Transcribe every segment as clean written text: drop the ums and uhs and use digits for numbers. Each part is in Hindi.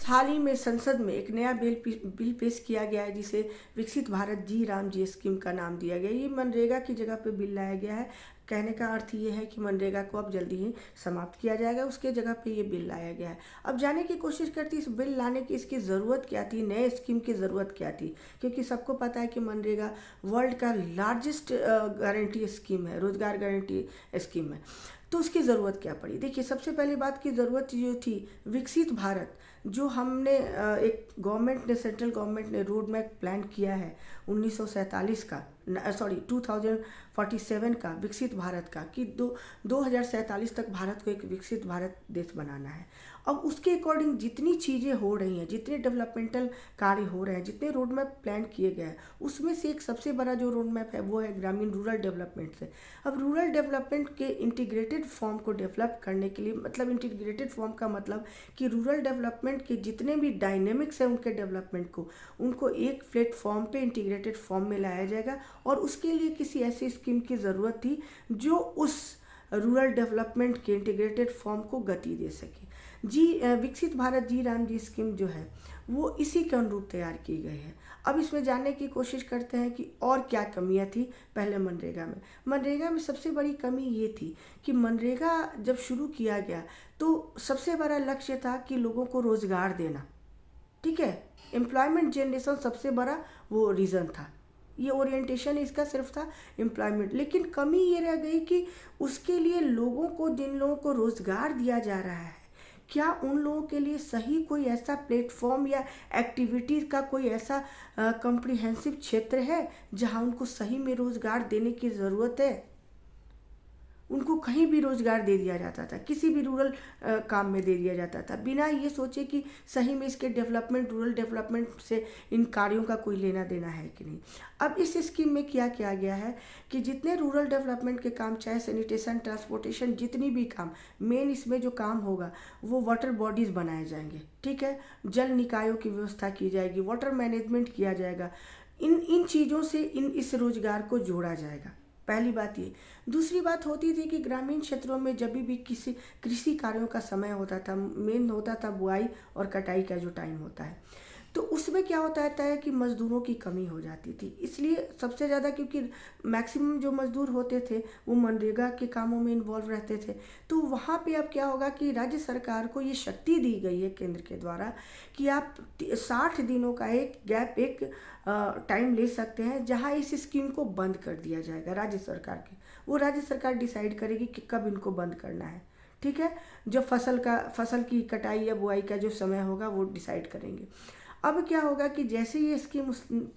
हाल ही में संसद में एक नया बिल पेश किया गया है जिसे विकसित भारत जी राम जी स्कीम का नाम दिया गया है। ये मनरेगा की जगह पे बिल लाया गया है। कहने का अर्थ ये है कि मनरेगा को अब जल्दी ही समाप्त किया जाएगा, उसके जगह पे ये बिल लाया गया है। अब जानने की कोशिश करती इस बिल लाने की इसकी ज़रूरत क्या थी, नए स्कीम की ज़रूरत क्या थी, क्योंकि सबको पता है कि मनरेगा वर्ल्ड का लार्जेस्ट गारंटी स्कीम है, रोजगार गारंटी स्कीम है। तो उसकी ज़रूरत क्या पड़ी? देखिए, सबसे पहली बात की ज़रूरत जो थी, विकसित भारत जो हमने एक गवर्नमेंट ने, सेंट्रल गवर्नमेंट ने रोड मैप प्लान किया है 1947 का, 2047 का, विकसित भारत का, कि 2047 तक भारत को एक विकसित भारत देश बनाना है। अब उसके अकॉर्डिंग जितनी चीज़ें हो रही हैं, जितने डेवलपमेंटल कार्य हो रहे हैं, जितने रोड मैप प्लान किए गए हैं, उसमें से एक सबसे बड़ा जो रोड मैप है वो है ग्रामीण रूरल डेवलपमेंट से। अब रूरल डेवलपमेंट के इंटीग्रेटेड फॉर्म को डेवलप करने के लिए, मतलब इंटीग्रेटेड फॉर्म का मतलब कि रूरल डेवलपमेंट के जितने भी डायनेमिक्स हैं उनके डेवलपमेंट को, उनको एक प्लेटफॉर्म पे इंटीग्रेटेड फॉर्म में लाया जाएगा। और उसके लिए किसी ऐसी स्कीम की ज़रूरत थी जो उस रूरल डेवलपमेंट के इंटीग्रेटेड फॉर्म को गति दे सके। विकसित भारत जी राम जी स्कीम जो है वो इसी के अनुरूप तैयार की गई है। अब इसमें जानने की कोशिश करते हैं कि और क्या कमियां थी पहले मनरेगा में सबसे बड़ी कमी ये थी कि मनरेगा जब शुरू किया गया तो सबसे बड़ा लक्ष्य था कि लोगों को रोजगार देना, ठीक है, एम्प्लॉयमेंट जनरेशन सबसे बड़ा वो रीज़न था, ये ओरिएंटेशन इसका सिर्फ था एम्प्लॉयमेंट। लेकिन कमी ये रह गई कि उसके लिए लोगों को, जिन लोगों को रोज़गार दिया जा रहा है, क्या उन लोगों के लिए सही कोई ऐसा प्लेटफॉर्म या एक्टिविटीज़ का कोई ऐसा कॉम्प्रिहेंसिव क्षेत्र है जहां उनको सही में रोज़गार देने की ज़रूरत है। उनको कहीं भी रोज़गार दे दिया जाता था, किसी भी रूरल काम में दे दिया जाता था, बिना ये सोचे कि सही में इसके डेवलपमेंट, रूरल डेवलपमेंट से इन कार्यों का कोई लेना देना है कि नहीं। अब इस स्कीम में क्या किया गया है कि जितने रूरल डेवलपमेंट के काम, चाहे सैनिटेशन, ट्रांसपोर्टेशन, जितनी भी काम, मेन इसमें जो काम होगा वो वाटर बॉडीज़ बनाए जाएंगे, ठीक है, जल निकायों की व्यवस्था की जाएगी, वाटर मैनेजमेंट किया जाएगा। इन चीज़ों से इस रोज़गार को जोड़ा जाएगा। पहली बात ये। दूसरी बात होती थी कि ग्रामीण क्षेत्रों में जब भी किसी कृषि कार्यों का समय होता था, मेन होता था बुआई और कटाई का जो टाइम होता है, तो उसमें क्या होता है कि मज़दूरों की कमी हो जाती थी। इसलिए सबसे ज़्यादा, क्योंकि मैक्सिमम जो मज़दूर होते थे वो मनरेगा के कामों में इन्वॉल्व रहते थे, तो वहाँ पे अब क्या होगा कि राज्य सरकार को ये शक्ति दी गई है केंद्र के द्वारा कि आप 60 दिनों का एक गैप, एक टाइम ले सकते हैं जहाँ इस स्कीम को बंद कर दिया जाएगा। राज्य सरकार डिसाइड करेगी कि कब इनको बंद करना है, ठीक है, जब फसल की कटाई या बुआई का जो समय होगा वो डिसाइड करेंगे। अब क्या होगा कि जैसे ये स्कीम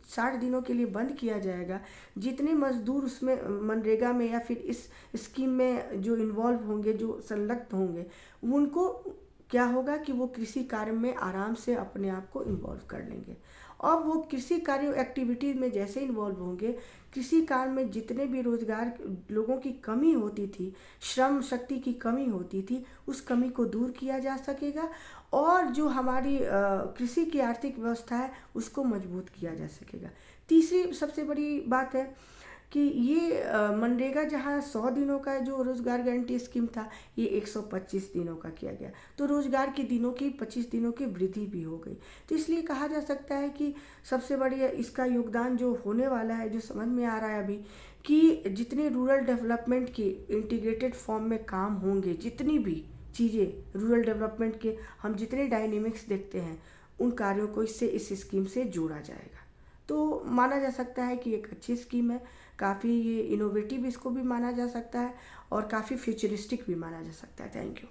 60 दिनों के लिए बंद किया जाएगा, जितने मजदूर उसमें मनरेगा में या फिर इस स्कीम में जो इन्वॉल्व होंगे, जो संलग्न होंगे, उनको क्या होगा कि वो कृषि कार्य में आराम से अपने आप को इन्वॉल्व कर लेंगे। और वो कृषि कार्य एक्टिविटीज़ में जैसे इन्वॉल्व होंगे, कृषि कार्य में जितने भी रोजगार लोगों की कमी होती थी, श्रम शक्ति की कमी होती थी, उस कमी को दूर किया जा सकेगा और जो हमारी कृषि की आर्थिक व्यवस्था है उसको मजबूत किया जा सकेगा। तीसरी सबसे बड़ी बात है कि ये मनरेगा जहाँ 100 दिनों का जो रोज़गार गारंटी स्कीम था, ये 125 दिनों का किया गया, तो रोज़गार के दिनों की 25 दिनों की वृद्धि भी हो गई। तो इसलिए कहा जा सकता है कि सबसे बड़ी इसका योगदान जो होने वाला है, जो समझ में आ रहा है अभी, कि जितने रूरल डेवलपमेंट के इंटीग्रेटेड फॉर्म में काम होंगे, जितनी भी चीज़ें रूरल डेवलपमेंट के हम जितने डायनेमिक्स देखते हैं, उन कार्यों को इस स्कीम से जोड़ा जाएगा। तो माना जा सकता है कि एक अच्छी स्कीम है, काफ़ी ये इनोवेटिव इसको भी माना जा सकता है और काफ़ी फ्यूचरिस्टिक भी माना जा सकता है। Thank you.